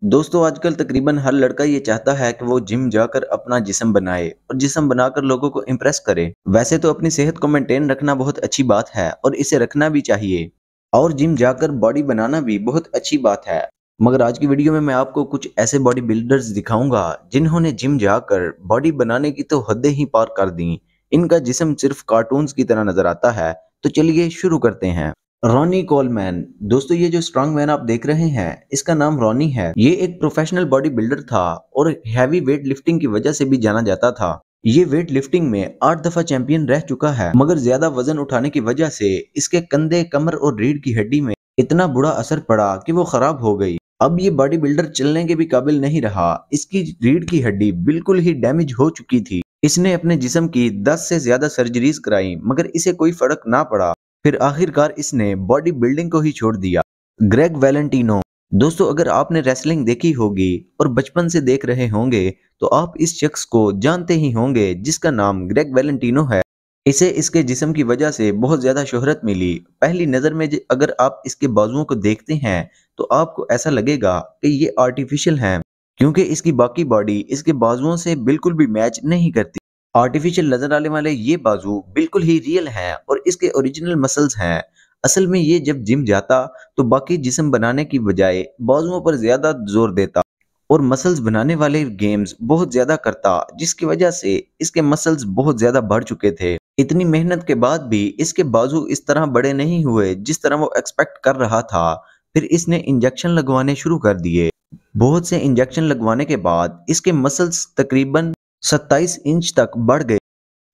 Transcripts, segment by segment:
दोस्तों आजकल तकरीबन हर लड़का ये चाहता है कि वो जिम जाकर अपना जिस्म बनाए और जिस्म बनाकर लोगों को इम्प्रेस करे। वैसे तो अपनी सेहत को मेंटेन रखना बहुत अच्छी बात है और इसे रखना भी चाहिए और जिम जाकर बॉडी बनाना भी बहुत अच्छी बात है। मगर आज की वीडियो में मैं आपको कुछ ऐसे बॉडी बिल्डर्स दिखाऊंगा जिन्होंने जिम जाकर बॉडी बनाने की तो हदें ही पार कर दी। इनका जिस्म सिर्फ कार्टून्स की तरह नजर आता है। तो चलिए शुरू करते हैं। Ronnie Coleman. दोस्तों ये जो स्ट्रॉन्ग मैन आप देख रहे हैं इसका नाम रॉनी है। ये एक प्रोफेशनल बॉडी बिल्डर था और हैवी वेट लिफ्टिंग की वजह से भी जाना जाता था। ये वेट लिफ्टिंग में 8 दफा चैंपियन रह चुका है, मगर ज्यादा वजन उठाने की वजह से इसके कंधे, कमर और रीढ़ की हड्डी में इतना बुरा असर पड़ा कि वो खराब हो गई। अब ये बॉडी बिल्डर चलने के भी काबिल नहीं रहा। इसकी रीढ़ की हड्डी बिल्कुल ही डैमेज हो चुकी थी। इसने अपने जिस्म की 10 से ज्यादा सर्जरीज कराई, मगर इसे कोई फर्क ना पड़ा। फिर आखिरकार इसने बॉडी बिल्डिंग को ही छोड़ दिया। Greg Valentino. दोस्तों अगर आपने रेसलिंग देखी होगी और बचपन से देख रहे होंगे तो आप इस शख्स को जानते ही होंगे जिसका नाम ग्रेग वैलेंटिनो है। इसे इसके जिस्म की वजह से बहुत ज्यादा शोहरत मिली। पहली नजर में अगर आप इसके बाजुओं को देखते हैं तो आपको ऐसा लगेगा कि ये आर्टिफिशियल हैं, क्योंकि इसकी बाकी बॉडी इसके बाजुओं से बिल्कुल भी मैच नहीं करती। आर्टिफिशियल नजर आने वाले ये बाजू बिल्कुल ही रियल हैं और इसके ओरिजिनल मसल्स हैं। असल में ये जब जिम जाता तो बाकी जिस्म बनाने की बजाय बाजुओं पर ज्यादा जोर देता और मसल्स बनाने वाले गेम्स बहुत ज्यादा करता, जिसकी वजह से इसके मसल्स बहुत ज्यादा बढ़ चुके थे। इतनी मेहनत के बाद भी इसके बाजू इस तरह बड़े नहीं हुए जिस तरह वो एक्सपेक्ट कर रहा था। फिर इसने इंजेक्शन लगवाने शुरू कर दिए। बहुत से इंजेक्शन लगवाने के बाद इसके मसल्स तकरीबन 27 इंच तक बढ़ गए।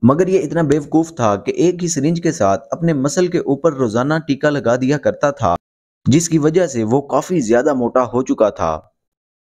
मगर ये इतना बेवकूफ था कि एक ही सिरिंज के साथ अपने मसल के ऊपर रोजाना टीका लगा दिया करता था, जिसकी वजह से वो काफी ज्यादा मोटा हो चुका था।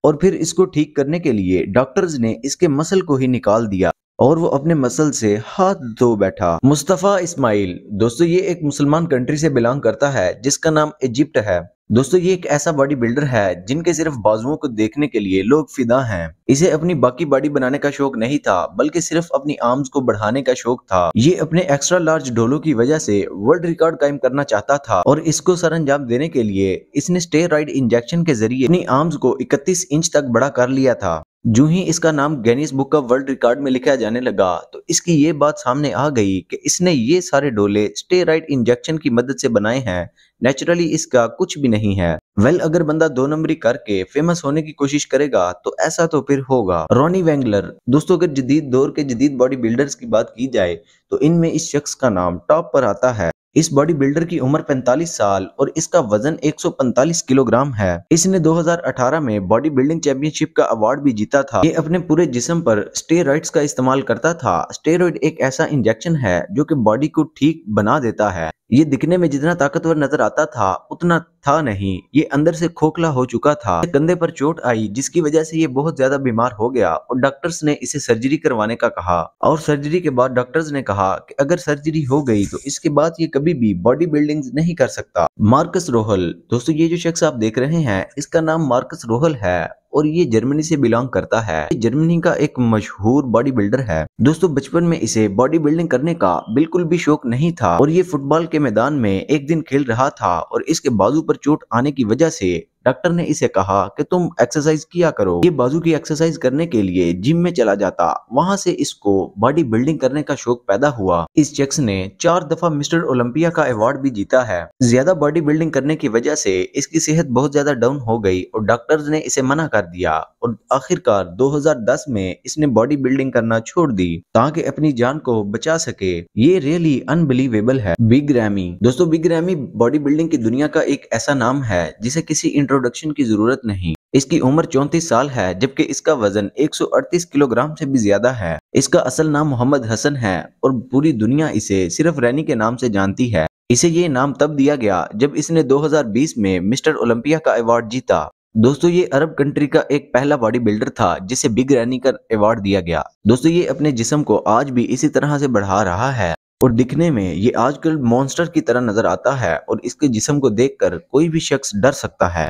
और फिर इसको ठीक करने के लिए डॉक्टर्स ने इसके मसल को ही निकाल दिया और वो अपने मसल से हाथ धो बैठा। मुस्तफा इस्माइल। दोस्तों ये एक मुसलमान कंट्री से बिलोंग करता है जिसका नाम इजिप्ट है। दोस्तों ये एक ऐसा बॉडी बिल्डर है जिनके सिर्फ बाजुओं को देखने के लिए लोग फिदा हैं। इसे अपनी बाकी बॉडी बनाने का शौक नहीं था, बल्कि सिर्फ अपनी आर्म्स को बढ़ाने का शौक था। ये अपने एक्स्ट्रा लार्ज ढोलों की वजह से वर्ल्ड रिकॉर्ड कायम करना चाहता था और इसको सरअंजाम देने के लिए इसने स्टेरॉइड इंजेक्शन के जरिए अपनी आर्म्स को 31 इंच तक बड़ा कर लिया था। जो ही इसका नाम Guinness book of world record में लिखा जाने लगा तो इसकी ये बात सामने आ गई कि इसने ये सारे डोले स्टेरॉइड इंजेक्शन की मदद से बनाए हैं। नेचुरली इसका कुछ भी नहीं है। अगर बंदा 2 नंबरी करके फेमस होने की कोशिश करेगा तो ऐसा तो फिर होगा। रॉनी वेंगलर। दोस्तों अगर जदीद दौर के जदीद बॉडी बिल्डर्स की बात की जाए तो इनमें इस शख्स का नाम टॉप पर आता है। इस बॉडी बिल्डर की उम्र 45 साल और इसका वजन 145 किलोग्राम है। इसने 2018 में बॉडी बिल्डिंग चैंपियनशिप का अवार्ड भी जीता था। ये अपने पूरे जिस्म पर स्टेरॉइड्स का इस्तेमाल करता था। स्टेरॉइड एक ऐसा इंजेक्शन है जो कि बॉडी को ठीक बना देता है। ये दिखने में जितना ताकतवर नजर आता था उतना था नहीं। ये अंदर से खोखला हो चुका था। कंधे पर चोट आई जिसकी वजह से ये बहुत ज्यादा बीमार हो गया और डॉक्टर्स ने इसे सर्जरी करवाने का कहा। और सर्जरी के बाद डॉक्टर्स ने कहा कि अगर सर्जरी हो गई तो इसके बाद ये कभी भी बॉडी बिल्डिंग नहीं कर सकता। मार्कस रोहल। दोस्तों ये जो शख्स आप देख रहे हैं इसका नाम मार्कस रोहल है और ये जर्मनी से बिलोंग करता है। जर्मनी का एक मशहूर बॉडी बिल्डर है। दोस्तों बचपन में इसे बॉडी बिल्डिंग करने का बिल्कुल भी शौक नहीं था और ये फुटबॉल के मैदान में एक दिन खेल रहा था और इसके बाजू पर चोट आने की वजह से डॉक्टर ने इसे कहा कि तुम एक्सरसाइज किया करो। ये बाजू की एक्सरसाइज करने के लिए जिम में चला जाता। वहां से इसको बॉडी बिल्डिंग करने का शौक पैदा हुआ। इस शख्स ने 4 दफा मिस्टर ओलंपिया का अवार्ड भी जीता है। ज्यादा बॉडी बिल्डिंग करने की वजह से इसकी सेहत बहुत ज्यादा डाउन हो गई और डॉक्टर्स ने इसे मना कर दिया और आखिरकार 2010 में इसने बॉडी बिल्डिंग करना छोड़ दी ताकि अपनी जान को बचा सके। ये रियली अनबिलीवेबल है। Big ramie. दोस्तों बिग रैमी बॉडी बिल्डिंग की दुनिया का एक ऐसा नाम है जिसे किसी इंट्रोडक्शन की जरूरत नहीं। इसकी उम्र 34 साल है जबकि इसका वजन 138 किलोग्राम से भी ज्यादा है। इसका असल नाम मोहम्मद हसन है और पूरी दुनिया इसे सिर्फ रैनी के नाम से जानती है। इसे ये नाम तब दिया गया जब इसने 2020 में मिस्टर ओलंपिया का अवार्ड जीता। दोस्तों ये अरब कंट्री का एक पहला बॉडी बिल्डर था जिसे बिग रैनी का अवार्ड दिया गया। दोस्तों ये अपने जिस्म को आज भी इसी तरह से बढ़ा रहा है और दिखने में ये आजकल मॉन्स्टर की तरह नजर आता है और इसके जिस्म को देखकर कोई भी शख्स डर सकता है।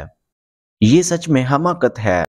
ये सच में हमाकत है।